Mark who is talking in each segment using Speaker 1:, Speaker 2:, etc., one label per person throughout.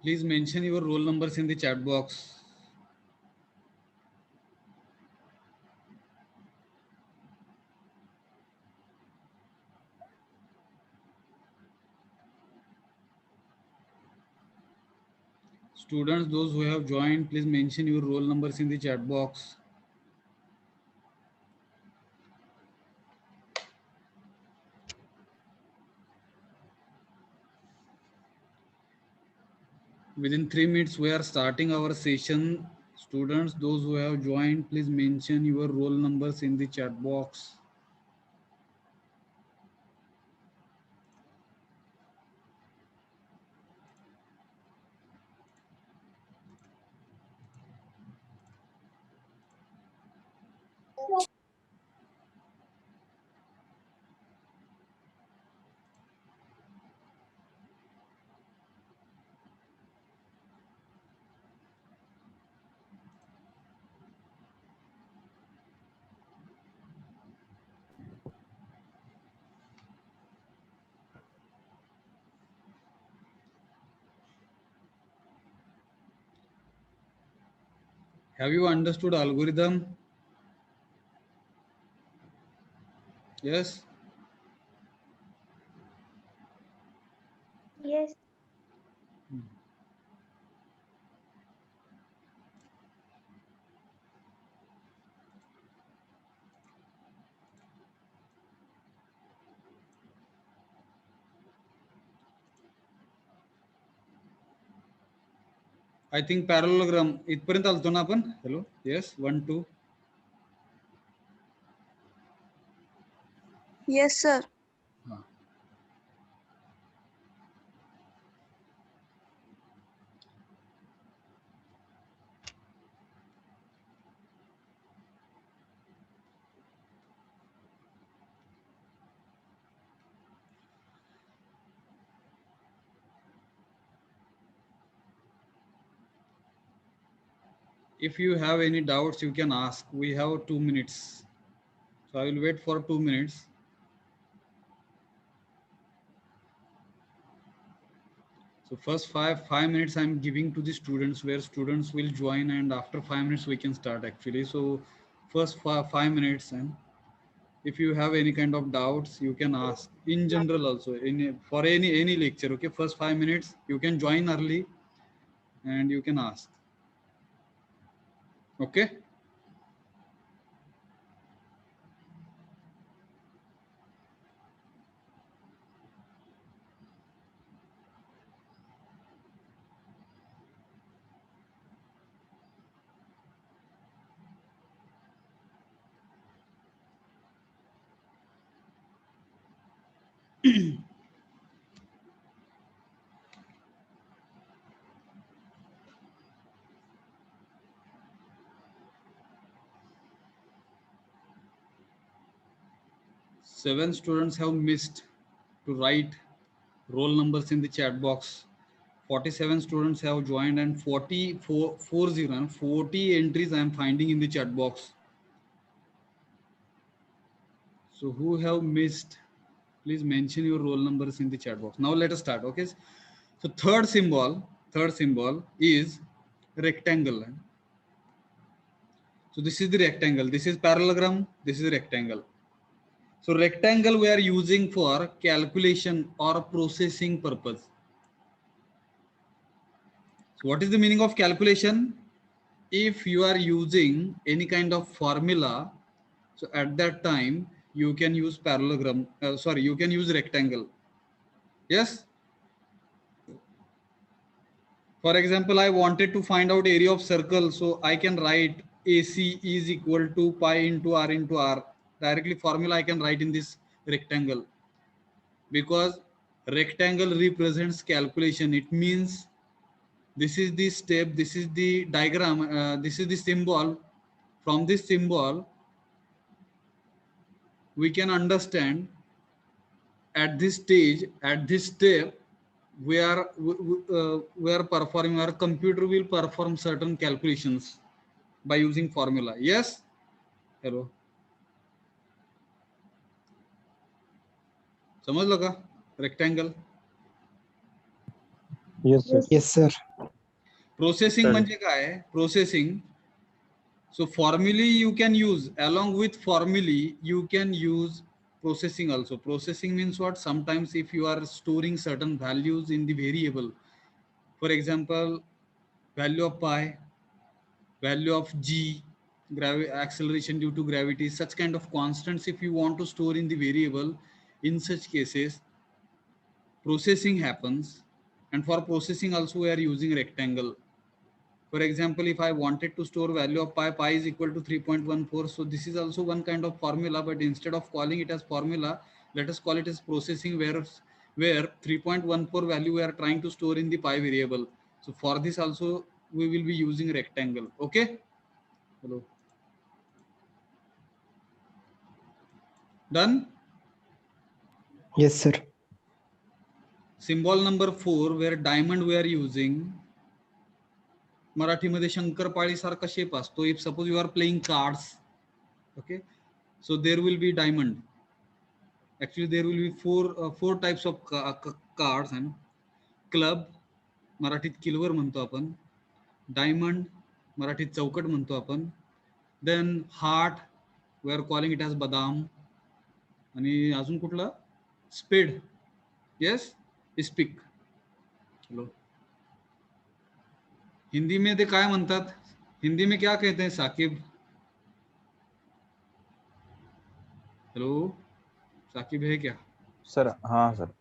Speaker 1: Please mention your roll numbers in the chat box. Students, those who have joined, please mention your roll numbers in the chat box. Within 3 minutes, we are starting our session. Students, those who have joined, please mention your roll numbers in the chat box. Have you understood algorithm? Yes.
Speaker 2: Yes.
Speaker 1: I think parallelogram. इथपर्यंत आलतो ना आपण? Hello. Yes. 1, 2.
Speaker 3: Yes, sir.
Speaker 1: हाँ. If you have any doubts, you can ask. We have 2 minutes. So I will wait for 2 minutes. So first five minutes I'm giving to the students, where students will join, and after 5 minutes we can start actually. So first 5 minutes, and if you have any kind of doubts, you can ask. In general also, for any lecture, okay, first 5 minutes you can join early and you can ask. Okay. Seven students have missed to write roll numbers in the chat box. 47 students have joined, and 40 entries I am finding in the chat box. So who have missed, please mention your roll numbers in the chat box. Now let us start. Okay. So third symbol is rectangle. So this is the rectangle. This is parallelogram. This is rectangle. So rectangle we are using for calculation or processing purpose. So what is the meaning of calculation? If you are using any kind of formula, so at that time you can use parallelogram. You can use rectangle. Yes. For example, I wanted to find out area of circle, so I can write AC is equal to pi into r into r. Directly formula I can write in this rectangle, because rectangle represents calculation. It means this is the step, this is the diagram, this is the symbol. From this symbol we can understand at this stage, at this step, we are performing, our computer will perform certain calculations by using formula. Yes, hello, समझ का rectangle.
Speaker 2: Yes, sir.
Speaker 3: Yes, sir.
Speaker 1: Processing
Speaker 2: Sir.
Speaker 1: म्हणजे काय? Processing. So formulae you can use, along with formulae you can use processing also. Processing means what? Sometimes if you are storing certain values in the variable, for example, value of pi, value of g, acceleration due to gravity, such kind of constants, if you want to store in the variable, in such cases processing happens. And for processing also we are using rectangle. For example, if I wanted to store value of pi is equal to 3.14, so this is also one kind of formula, but instead of calling it as formula, let us call it as processing, where 3.14 value we are trying to store in the pi variable. So for this also we will be using rectangle. Okay, hello, done.
Speaker 3: Yes, sir.
Speaker 1: Symbol number 4, where diamond we are using. मराठीमध्ये शंकरपाळी सारखा shape असतो. If suppose you are playing cards, okay, so there will be diamond. Actually there will be four types of cards. And club, मराठीत किलवर म्हणतो आपण. Diamond, मराठीत चौकट म्हणतो आपण. Then heart, we are calling it as badam. आणि अजून कुठला? Spade. Yes, speak. Hello, Hindi में ते काय म्हणतात? हिंदी में क्या कहते हैं साकिब? हेलो, साकिब है क्या?
Speaker 2: सर हाँ सर.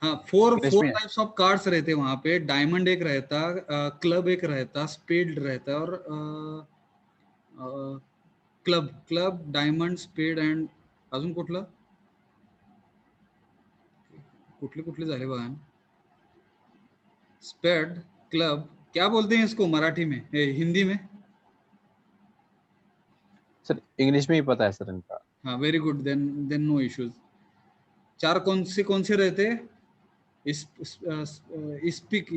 Speaker 1: हाँ, फोर
Speaker 2: English में.
Speaker 1: टाइप्स ऑफ कार्ड्स रहते हैं वहां पे. डायमंड एक रहता, क्लब एक रहता, स्पेड रहता, और क्लब, डायमंड, स्पेड एंड अजून कुठलं? कुठले कुठले झाले बघा. स्पेड, क्लब, क्या बोलते हैं इसको मराठी में, हिंदी में?
Speaker 2: सर इंग्लिश में ही पता है सर इनका.
Speaker 1: हाँ, very good, then no issues. चार कौन से रहते हैं?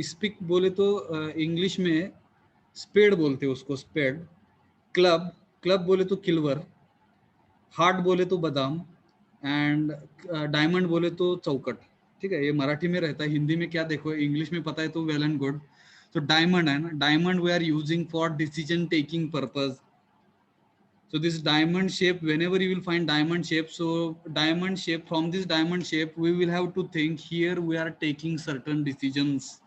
Speaker 1: स्पीक बोले तो इंग्लिश में स्पेड बोलते हैं उसको, स्पेड. क्लब बोले तो किलवर. हार्ट बोले तो बादाम. एंड डायमंड बोले तो चौकट. ठीक है, ये मराठी में रहता है. हिंदी में क्या देखो, इंग्लिश में पता है तो वेल एंड गुड. तो डायमंड है ना, diamond we are using for decision taking purpose. So this diamond shape, whenever you will find diamond shape, so diamond shape, from this diamond shape we will have to think, here we are taking certain decisions,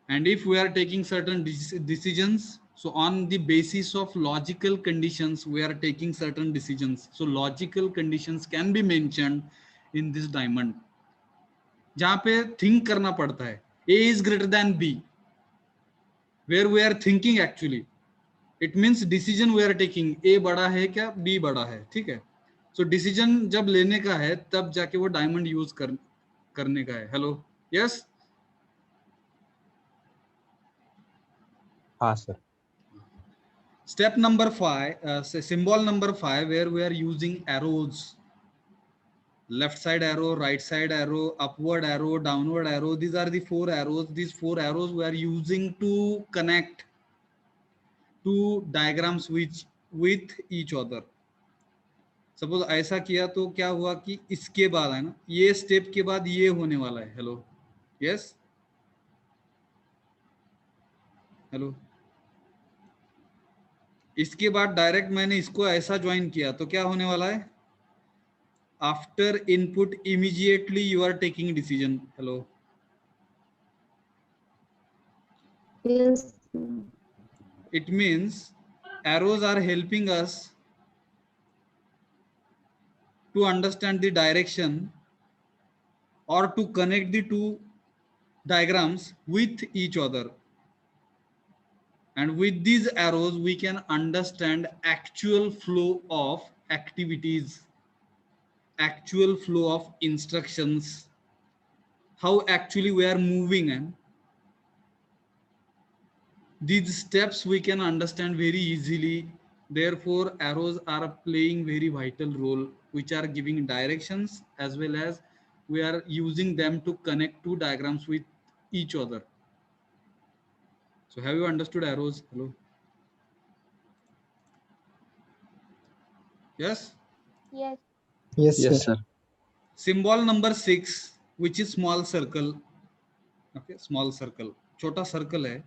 Speaker 1: and if we are taking certain decisions, so on the basis of logical conditions we are taking certain decisions. So logical conditions can be mentioned in this diamond, जहाँ पे think करना पड़ता है. A is greater than B, where we are thinking actually. It means decision we are taking, ए बड़ा है क्या, B बड़ा है. ठीक है, सो डिसीजन जब लेने का है तब जाके वो डायमंड यूज करने का है. Hello, yes.
Speaker 2: हाँ sir.
Speaker 1: Step number 5, symbol number 5, where we are using arrows. Left side arrow, right side arrow, upward arrow, downward arrow. These are the 4 arrows. These 4 arrows we are using to connect two diagrams with each other. Suppose ऐसा किया तो क्या हुआ कि इसके बाद है ना, ये स्टेप के बाद ये होने वाला है. Hello, yes, hello. इसके बाद डायरेक्ट मैंने इसको ऐसा ज्वाइन किया तो क्या होने वाला है? After input immediately you are taking decision. Hello,
Speaker 4: Yes.
Speaker 1: it means arrows are helping us to understand the direction or to connect the two diagrams with each other, and with these arrows we can understand actual flow of activities, actual flow of instructions, how actually we are moving, and these steps we can understand very easily. Therefore arrows are playing very vital role, which are giving directions as well as we are using them to connect two diagrams with each other. So have you understood arrows? Hello? Yes.
Speaker 4: Yes.
Speaker 3: Yes,
Speaker 2: Yes,
Speaker 3: sir.
Speaker 2: sir.
Speaker 1: Symbol number 6, which is small circle. Okay, small circle, chota circle hai.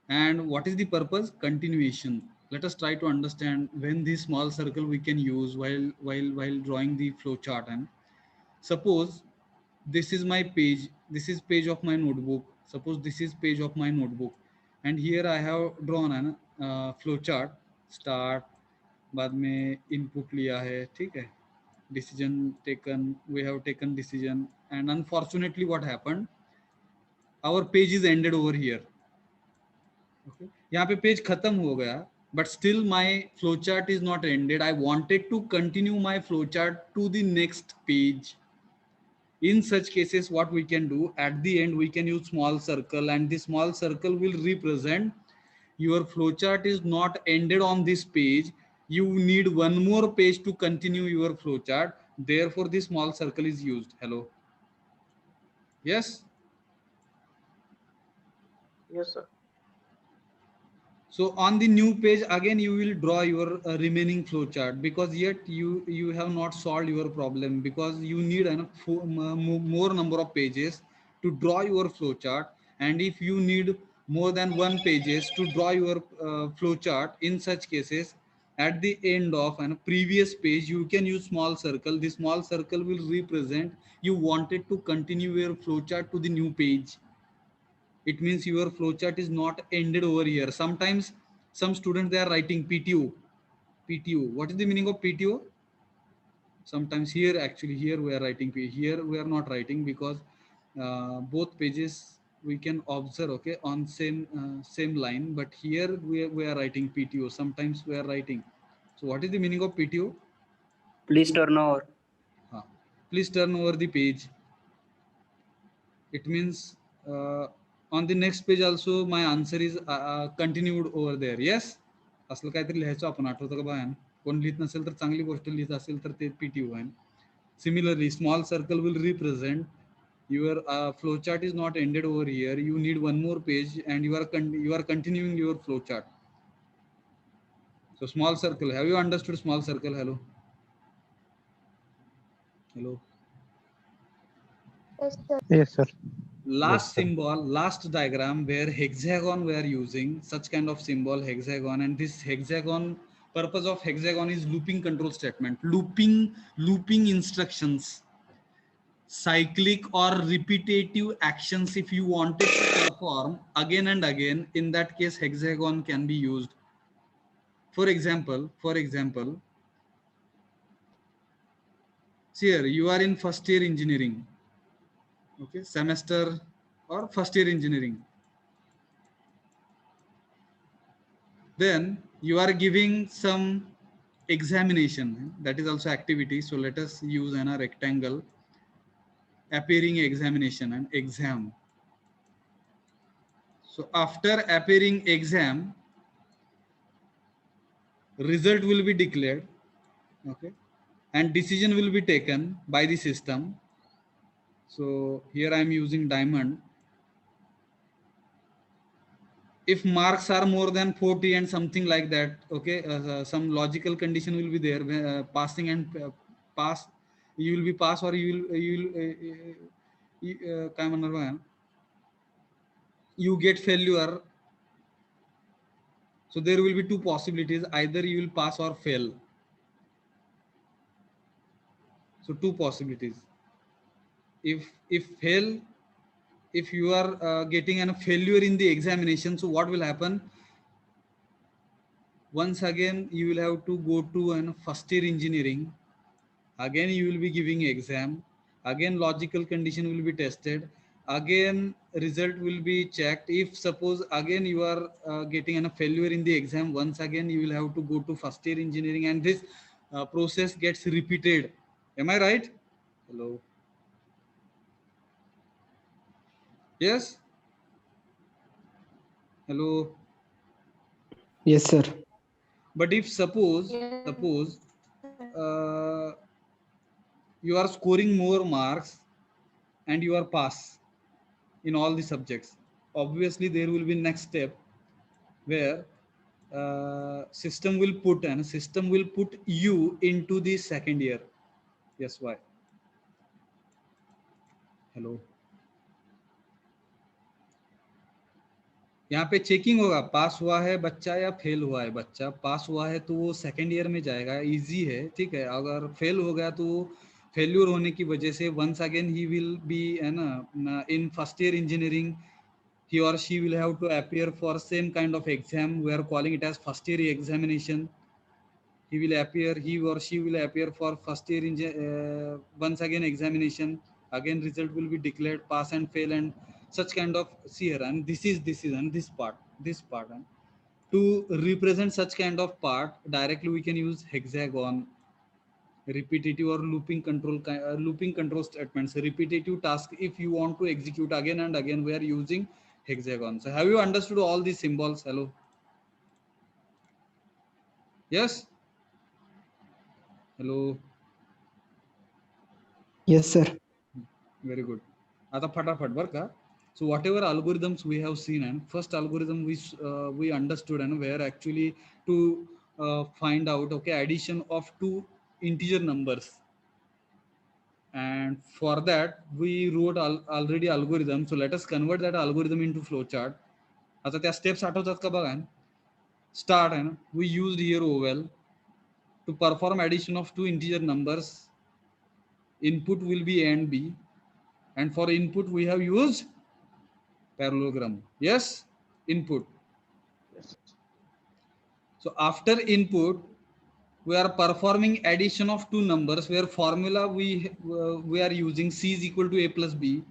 Speaker 1: And what is the purpose? Continuation. Let us try to understand when this small circle we can use while drawing the flow chart. And suppose this is my page, this is page of my notebook. Suppose this is page of my notebook, and here I have drawn an flow chart. Start, बाद में input लिया है, ठीक है, decision taken, we have taken decision, and unfortunately what happened, our page is ended over here. Okay, यहाँ पे page खत्म हो गया, but still my flowchart is not ended. I wanted to continue my flowchart to the next page. In such cases, what we can do at the end, we can use small circle, and the small circle will represent your flowchart is not ended on this page. You need one more page to continue your flowchart. Therefore, the small circle is used. Hello. Yes.
Speaker 5: Yes, sir.
Speaker 1: So on the new page again you will draw your remaining flow chart, because yet you have not solved your problem, because you need more number of pages to draw your flow chart. And if you need more than one pages to draw your flow chart, in such cases at the end of a previous page you can use small circle. The small circle will represent you wanted to continue your flow chart to the new page. It means your flowchart is not ended over here. Sometimes some students they are writing PTO. PTO. What is the meaning of PTO? Sometimes here actually here we are writing here we are not writing, because both pages we can observe, okay, on same line, but here we are writing PTO. Sometimes we are writing. So what is the meaning of PTO?
Speaker 5: Please turn over.
Speaker 1: Please turn over the page. It means on the next page also my answer is continued over there. Yes, असलं काहीतरी लिहायचं आपण, आठवतं का बाहेर? कोण लिहित नसेल तर चांगली गोष्ट लिहित असेल तर ते PTO आहे. Similarly, small circle will represent your flowchart is not ended over here. You need one more page, and you are continuing your flowchart. So small circle. Have you understood small circle? Hello. Hello.
Speaker 4: Yes, sir.
Speaker 3: Yes, sir.
Speaker 1: Last
Speaker 2: Yes, sir.
Speaker 1: symbol, last diagram where hexagon we are using such kind of symbol, hexagon, and this hexagon, purpose of hexagon is looping control statement, looping instructions, cyclic or repetitive actions. If you wanted to perform again and again, in that case hexagon can be used. For example, see here you are in first year engineering, okay, semester or first year engineering. Then you are giving some examination, that is also activity. So let us use a rectangle, appearing examination and exam. So after appearing exam, result will be declared, okay, and decision will be taken by the system. So here I am using diamond. If marks are more than 40 and something like that, okay, some logical condition will be there, passing and pass, you will be pass or काय म्हणणार बघा, you get failure. So there will be two possibilities, either you will pass or fail. So two possibilities. If fail, if you are getting a failure in the examination, so what will happen? Once again you will have to go to an first year engineering. Again you will be giving exam. Again logical condition will be tested. again result will be checked. If suppose again you are getting a failure in the exam, once again you will have to go to first year engineering, and this process gets repeated. Am I right? Hello. Yes. Hello.
Speaker 3: Yes, sir.
Speaker 1: But if suppose you are scoring more marks and you are pass in all the subjects, obviously there will be next step where system will put you into the second year. Yes, why? Hello. यहाँ पे checking होगा, पास हुआ है बच्चा या fail हुआ है बच्चा। पास हुआ है तो वो सेकेंड ईयर में जाएगा, इजी है, ठीक है। अगर फेल हो गया तो फेल्यूर होने की वजह से once again he will be, है ना, in first year engineering he or she will have to appear for same kind of exam. We are calling it as first year examination. He or she will appear for first year once again examination. Again result will be declared, pass and fail and such kind of. See here, and this is and this part and to represent such kind of part directly we can use hexagon, repetitive or looping control statements, repetitive task. If you want to execute again and again, we are using hexagon. So have you understood all these symbols? Hello. Yes. Hello.
Speaker 3: Yes, sir.
Speaker 1: Very good. आता फटाफट बर का. So whatever algorithms we have seen, and first algorithm we understood, and where actually to find out, okay, addition of two integer numbers, and for that we wrote already algorithm. So let us convert that algorithm into flowchart. आता त्या steps आठवतात का बघा. Start, and we used here oval to perform addition of two integer numbers. Input will be a and b, and for input we have used parallelogram. Yes, input.
Speaker 5: Yes.
Speaker 1: So after input we are performing addition of two numbers, where formula we are using c is equal to a plus b,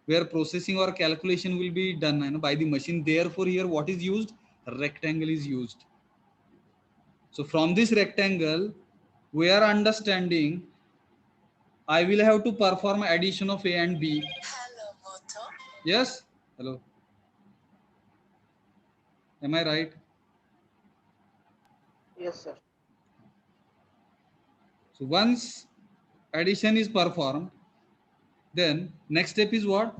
Speaker 1: where processing or calculation will be done by the machine. Therefore here what is used? Rectangle is used. So from this rectangle we are understanding I will have to perform addition of a and b. Hello, Moto. Yes. Hello. Am I right?
Speaker 5: Yes, sir.
Speaker 1: So once addition is performed, then next step is what?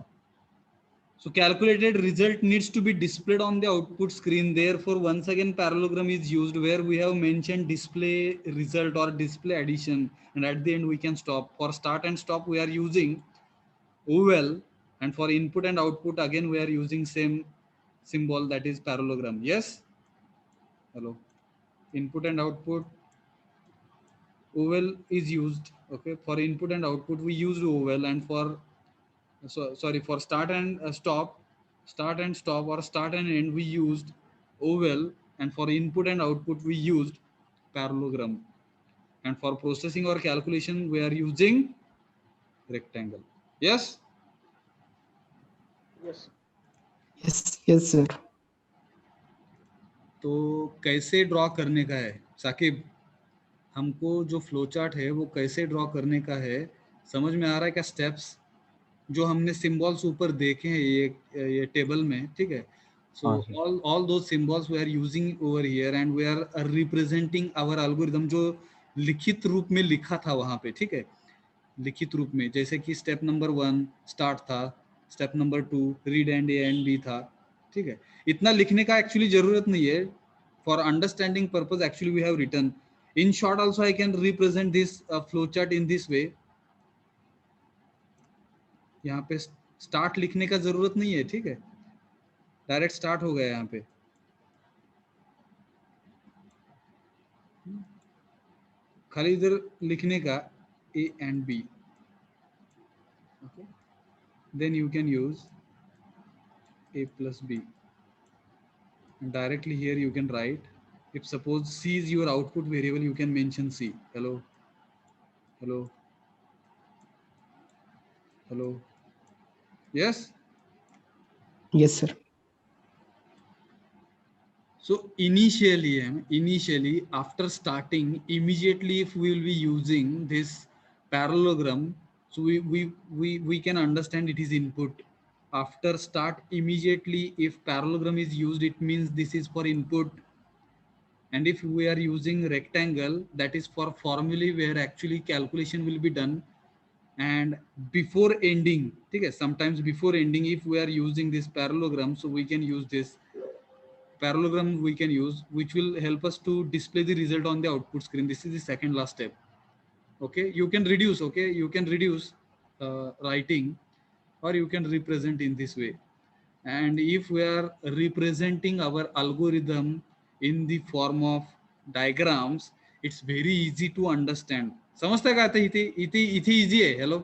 Speaker 1: So calculated result needs to be displayed on the output screen. Therefore, once again parallelogram is used, where we have mentioned display result or display addition, and at the end we can stop. For start and stop we are using oval, and for input and output again we are using same symbol, that is parallelogram. Yes. Hello. Input and output, oval is used. Okay, for input and output we used oval, and for for start and stop or start and end we used oval, and for input and output we used parallelogram, and for processing or calculation we are using rectangle. Yes.
Speaker 5: Yes.
Speaker 3: Yes, yes, sir.
Speaker 1: तो कैसे draw करने का है साकिब? हमको जो flow chart है वो कैसे ड्रॉ करने का है, समझ में आ रहा है क्या? स्टेप्स जो हमने सिंबल्स ऊपर देखे हैं ये टेबल में, ठीक है। सो
Speaker 2: हाँ सर।
Speaker 1: ऑल दो symbols we are using over here, and we are representing our algorithm, जो लिखित रूप में लिखा था वहां पे, ठीक है। लिखित रूप में, जैसे कि स्टेप नंबर 1 स्टार्ट था, step number 2 read and A and B था, ठीक है। इतना लिखने का एक्चुअली जरूरत नहीं है, for understanding purpose actually we have written in short. Also I can represent this flow chart in this way. यहाँ पे स्टार्ट लिखने का जरूरत नहीं है, ठीक है, डायरेक्ट स्टार्ट हो गया यहाँ पे। खाली इधर लिखने का A and B, okay, then you can use a plus b, and directly here you can write, if suppose c is your output variable, you can mention c. Hello. Hello. Hello. Yes.
Speaker 3: Yes, sir.
Speaker 1: So initially after starting, immediately if we will be using this parallelogram, so we can understand it is input. After start, immediately if parallelogram is used, it means this is for input. And if we are using rectangle, that is for formulae where actually calculation will be done. And before ending, okay, sometimes before ending, if we are using this parallelogram, so we can use this parallelogram, we can use, which will help us to display the result on the output screen. This is the second last step. Okay, you can reduce, okay, you can reduce writing, or you can represent in this way. And if we are representing our algorithm in the form of diagrams, it's very easy to understand. समजता का आता इथे इथे इथे easy आहे. Hello.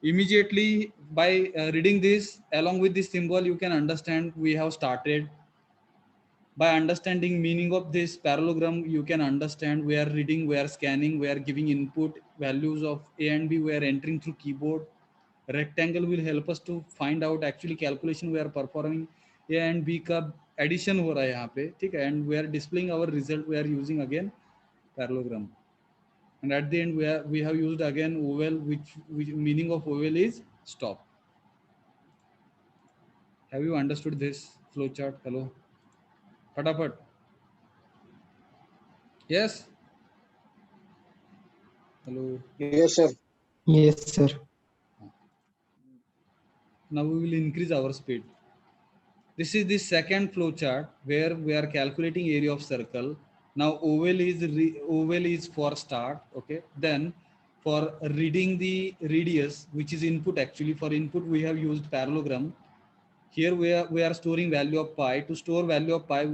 Speaker 1: Immediately by reading this along with this symbol, you can understand we have started. By understanding meaning of this parallelogram, you can understand we are reading, we are scanning, we are giving input values of A and B, we are entering through keyboard. Rectangle will help us to find out actually calculation we are performing. A and B का addition हो रहा है यहाँ पे, ठीक है, and we are displaying our result. We are using again parallelogram, and at the end we have used again oval, which meaning of oval is stop. Have you understood this flow chart? Hello, फटाफट. Yes. Hello.
Speaker 5: Yes, sir.
Speaker 3: Yes, sir.
Speaker 1: Now we will increase our speed. This is the second flow chart where we are calculating area of circle. Now oval is for start. Okay. Then for reading the radius, which is input, actually for input we have used parallelogram. Here we are storing value of pi. To store value of pi,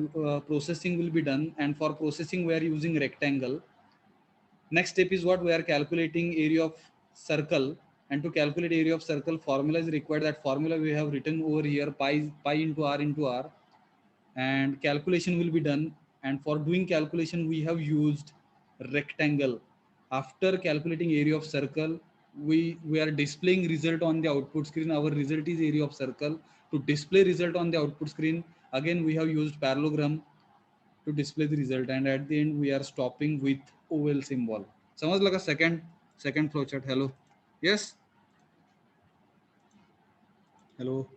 Speaker 1: processing will be done, and for processing we are using rectangle. Next step is what we are calculating area of circle, and to calculate area of circle, formula is required. That formula we have written over here, pi into r, and calculation will be done. And for doing calculation, we have used rectangle. After calculating area of circle, we are displaying result on the output screen. Our result is area of circle. To display result on the output screen, again we have used parallelogram to display the result, and at the end we are stopping with oval symbol. समझ लगा? second flow chart. Hello. Yes. Hello.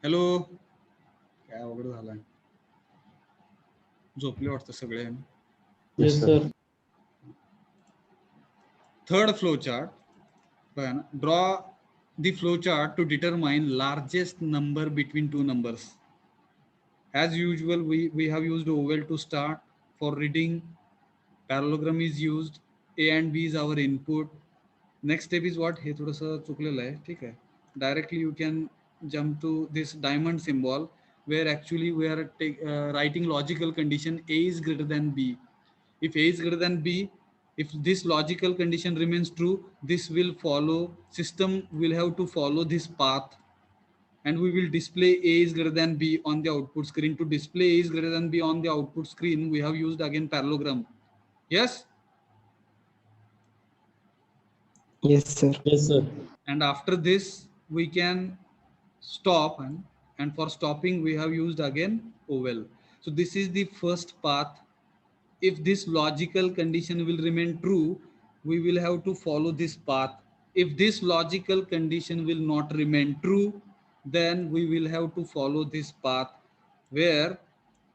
Speaker 1: Hello. काय अवघड झालंय, झोपले वाटतं सगळे.
Speaker 2: Yes, sir.
Speaker 1: Third flow chart. Draw the flow chart to determine largest number between two numbers. As usual, we have used oval to start. For reading, parallelogram is used. A and B is our input. Next step is what? हे थोडंसं चुकलेलं आहे, ठीक आहे. Directly you can jump to this diamond symbol, where actually we are writing logical condition A is greater than B. If A is greater than B, if this logical condition remains true, this will follow, system will have to follow this path, and we will display A is greater than B on the output screen. To display A is greater than B on the output screen, we have used again parallelogram. Yes.
Speaker 3: Yes, sir.
Speaker 2: Yes, sir.
Speaker 1: And after this we can stop, and for stopping we have used again oval. So this is the first path. If this logical condition will remain true, we will have to follow this path. If this logical condition will not remain true, then we will have to follow this path. Where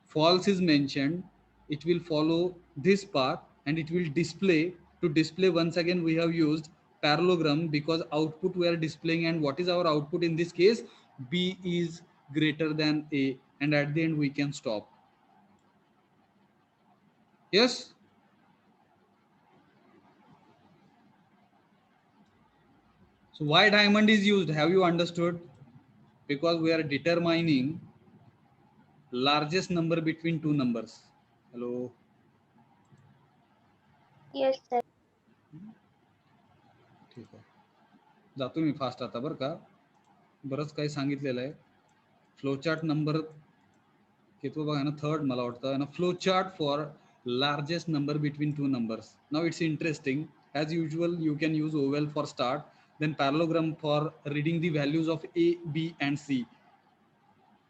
Speaker 1: false is mentioned, it will follow this path, and it will display. To display, once again we have used parallelogram, because output we are displaying, and what is our output in this case? B is greater than A, and at the end we can stop. Yes. So why diamond is used? Have you understood? Because we are determining largest number between two numbers. Hello.
Speaker 4: Yes, sir.
Speaker 1: ठीक आहे, जातो मी fast आता बरं का, बरंच काही सांगितलेलं आहे. फ्लो चार्ट नंबर किती बघा ना, थर्ड मला वाटतं ना, flow chart for largest number between two numbers. Now it's interesting. As usual, you can use oval for start, then parallelogram for reading the values of A, B, and C.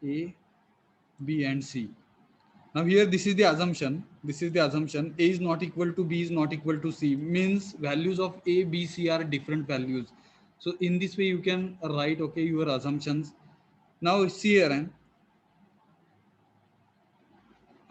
Speaker 1: A, B, and C. Now here, this is the assumption. This is the assumption. A is not equal to B is not equal to C. Means values of A, B, C are different values. So in this way, you can write, okay, your assumptions. Now see here, and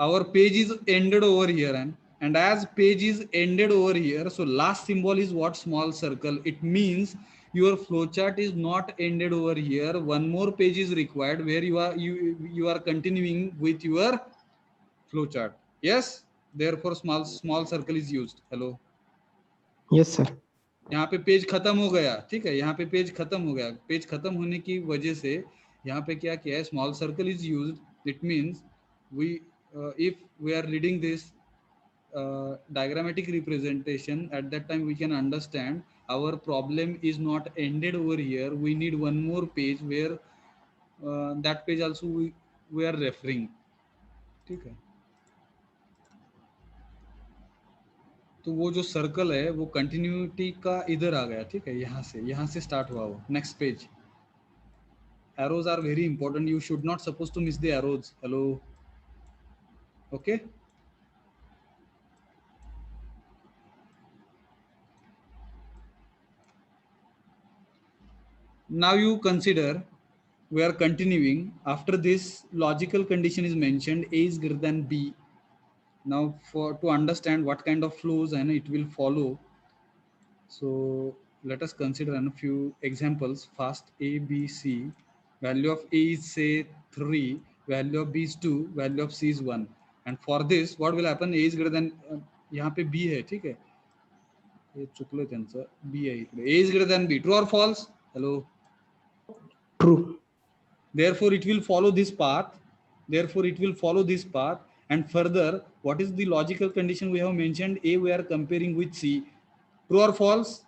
Speaker 1: our page is ended over here, and as page is ended over here, so last symbol is what? Small circle. It means your flowchart is not ended over here. One more page is required where you are continuing with your flowchart. Yes, therefore small circle is used. Hello.
Speaker 3: Yes, sir.
Speaker 1: यहाँ पे page खत्म हो गया, ठीक है, यहाँ पे page खत्म हो गया. पेज खत्म होने की वजह से यहाँ पे क्या किया है? Small circle is used. It means we if we are reading this diagrammatic representation, at that time we can understand our problem is not ended over here. We need one more page where that page also we are referring. ठीक है, तो वो जो circle है वो continuity का इधर आ गया. ठीक है, यहाँ से स्टार्ट हुआ वो. Next page. Arrows are very important. You should not supposed to miss the arrows. Hello. Okay. Now you consider, we are continuing. After this logical condition is mentioned, A is greater than B. Now to understand what kind of flows and it will follow, so let us consider a few examples fast. A, B, C. Value of A is say 3, value of B is 2, value of C is 1. And for this what will happen? A is greater than यहाँ पे B है. ठीक है, ये चुकलं त्यांचं. B आहे इकडे. A is greater than B. True or false? Hello.
Speaker 3: True.
Speaker 1: Therefore it will follow this path. Therefore it will follow this path. And further, what is the logical condition we have mentioned? A we are comparing with C. True or false?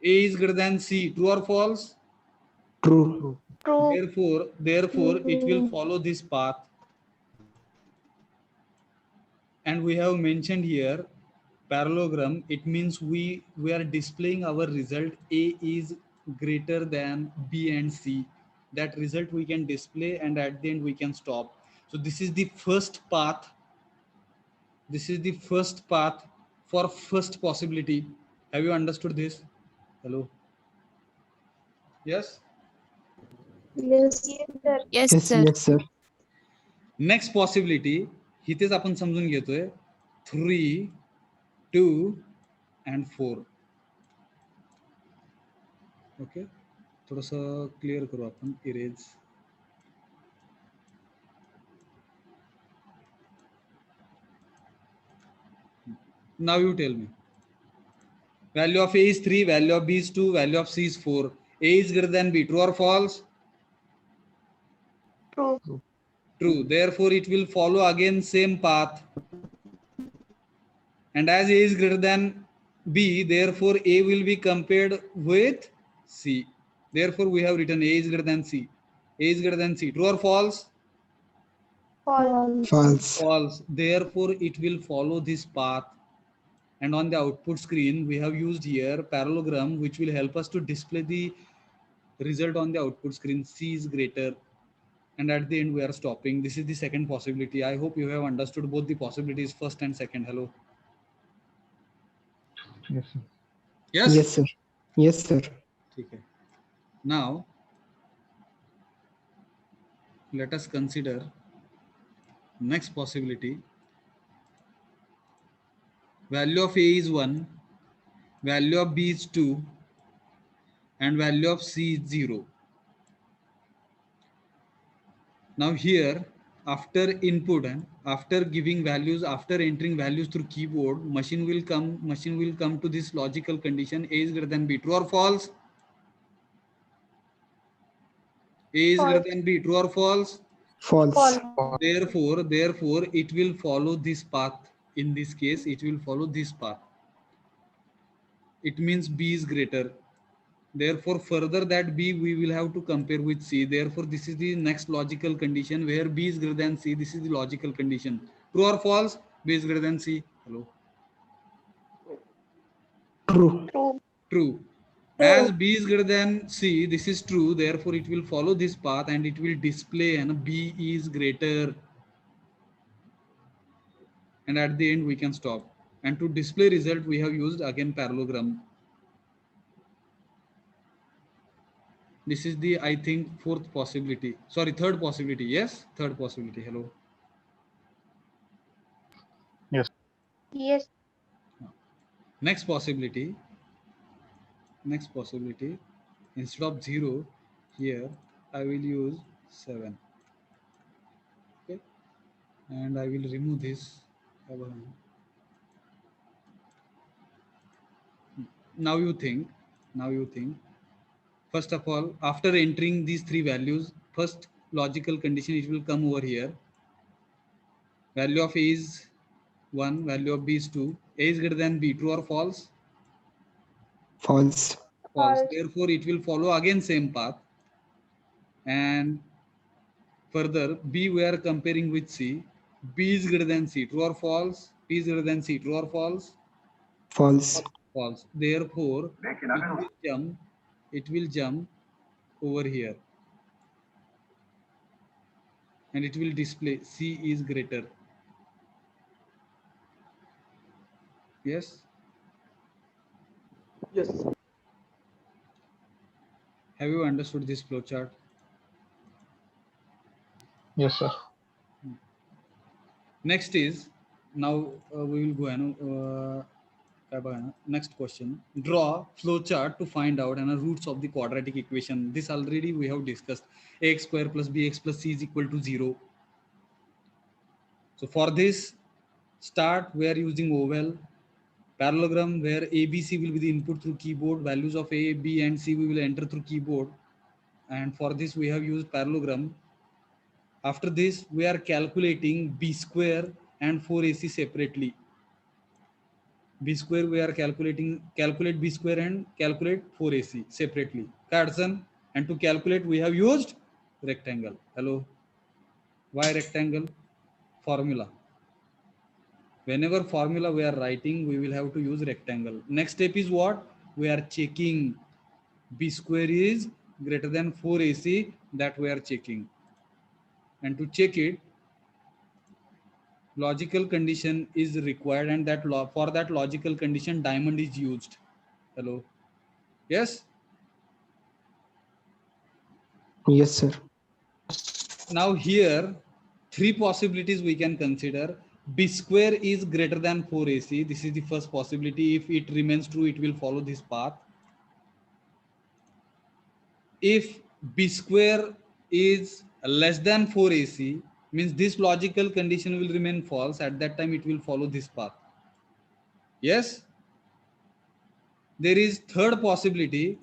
Speaker 1: A is greater than C. True or false?
Speaker 3: True.
Speaker 4: True.
Speaker 1: Therefore it will follow this path. And we have mentioned here parallelogram. It means we are displaying our result. A is greater than B and C. That result we can display, and at the end we can stop. So this is the first path. This is the first path for first possibility. Have you understood this? Hello. Yes.
Speaker 4: Yes, sir.
Speaker 6: Yes,
Speaker 3: Yes,
Speaker 6: sir.
Speaker 3: yes, sir.
Speaker 1: Next possibility इथेच आपण समजून घेतोय. 3, 2 and 4. Okay, थोडस clear करू आपण. Erase. Now you tell me. Value of A is 3, value of B is 2, value of C is 4. A is greater than B. True or false?
Speaker 4: True.
Speaker 1: True. Therefore it will follow again same path. And as A is greater than B, therefore A will be compared with C. Therefore we have written A is greater than C. A is greater than C. True or false?
Speaker 4: False.
Speaker 3: False.
Speaker 1: False. Therefore it will follow this path. And on the output screen we have used here parallelogram, which will help us to display the result on the output screen. C is greater, and at the end we are stopping. This is the second possibility. I hope you have understood both the possibilities, first and second. Hello.
Speaker 2: Yes, sir.
Speaker 1: Yes.
Speaker 3: Yes, sir. Yes, sir.
Speaker 1: Okay. Now let us consider next possibility. Value of A is 1, value of B is 2, and value of C is 0. Now here, after input and after giving values, after entering values through keyboard, machine will come to this logical condition. A is greater than B. True or false? A is
Speaker 4: False.
Speaker 1: greater than B. True or false?
Speaker 3: False.
Speaker 4: False.
Speaker 1: Therefore it will follow this path. In this case it will follow this path. It means B is greater. Therefore further that B we will have to compare with C. Therefore this is the next logical condition where B is greater than C. This is the logical condition. True or false? B is greater than C. Hello.
Speaker 3: True.
Speaker 4: True.
Speaker 1: True. As B is greater than C, this is true. Therefore, it will follow this path and it will display and B is greater. And at the end, we can stop. And to display result, we have used again parallelogram. This is the, I think, fourth possibility. Sorry, third possibility. Yes, third possibility. Hello.
Speaker 4: Yes.
Speaker 1: Next possibility. Next possibility. Instead of 0, here I will use 7. Okay. And I will remove this. Now you think. First of all, after entering these three values, first logical condition, it will come over here. Value of A is 1, value of B is 2. A is greater than B, true or false?
Speaker 3: False.
Speaker 1: False.
Speaker 4: False.
Speaker 1: Therefore, it will follow again same path. And further, B we are comparing with C. B is greater than C, true or false? B is greater than C, true or false?
Speaker 3: False.
Speaker 1: False. Therefore, it will jump over here. And it will display C is greater. Yes?
Speaker 5: Yes.
Speaker 1: Have you understood this flowchart?
Speaker 6: Yes, sir.
Speaker 1: Next is, now we will go next question. Draw flowchart to find out and roots of the quadratic equation. This already we have discussed. Ax square plus bx plus c is equal to 0. So for this, start we are using oval. Parallelogram where ABC will be the input through keyboard. Values of A, B and C we will enter through keyboard. And for this we have used parallelogram. After this, we are calculating B square and 4AC separately. B square we are calculate B square and calculate 4AC separately. Carson, and to calculate we have used rectangle. Hello. Why rectangle? Formula. Whenever formula we are writing, we will have to use rectangle. Next step is what? We are checking B square is greater than 4AC, that we are checking. And to check it, logical condition is required, and that for that logical condition diamond is used. Hello. Yes.
Speaker 3: Yes, sir.
Speaker 1: Now here three possibilities we can consider. B square is greater than 4AC. This is the first possibility. If it remains true, it will follow this path. If B square is less than 4AC, means this logical condition will remain false. At that time, it will follow this path. Yes. There is third possibility.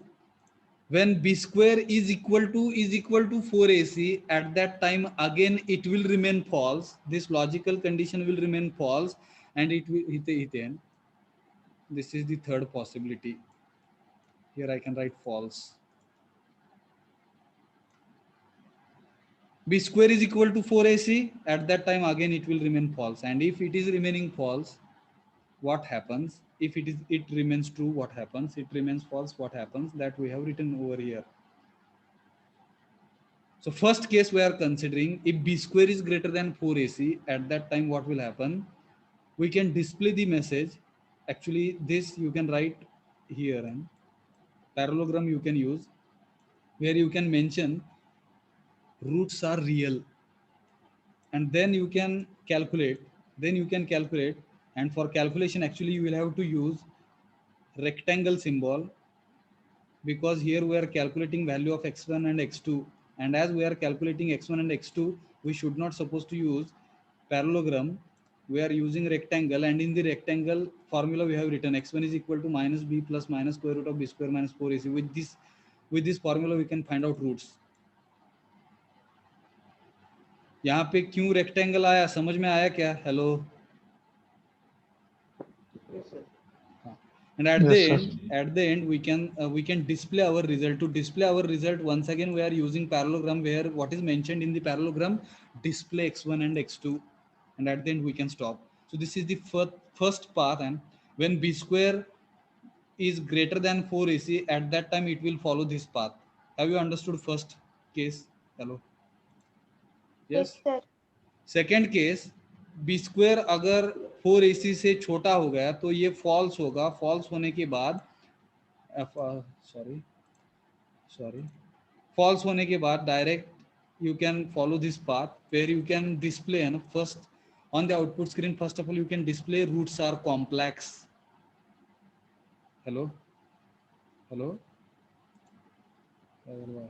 Speaker 1: When B square is equal to 4AC, at that time again it will remain false. This logical condition will remain false, and it will then. This is the third possibility. Here I can write false. B square is equal to 4AC, at that time again it will remain false. And if it is remaining false, what happens? If it remains true, what happens? It remains false, what happens? That we have written over here. So first case we are considering, if B square is greater than 4AC, at that time what will happen? We can display the message. Actually, this you can write here, and parallelogram you can use, where you can mention roots are real, and then you can calculate. And for calculation, actually you will have to use rectangle symbol, because here we are calculating value of x1 and x2, and as we are calculating x1 and x2, we should not supposed to use parallelogram. We are using rectangle, and in the rectangle formula we have written x1 is equal to minus b plus minus square root of b square minus 4ac. With this formula we can find out roots. यहाँ पे क्यों rectangle आया, समझ में आया क्या? Hello. And at the end we can display our result. To display our result, once again we are using parallelogram, where what is mentioned in the parallelogram, display x1 and x2, and at the end we can stop. So this is the first path. And when b square is greater than 4 AC, at that time it will follow this path. Have you understood first case? Hello?
Speaker 4: Yes,
Speaker 1: Yes.
Speaker 4: sir.
Speaker 1: Second case B square अगर 4 AC से छोटा हो गया तो ये false होगा. False होने के बाद फॉल्स होने के बाद direct you can follow this path where you can display, and first on the output screen, first of all you can display roots are complex. Hello? Hello?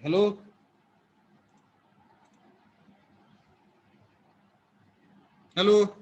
Speaker 1: Hello? Hello?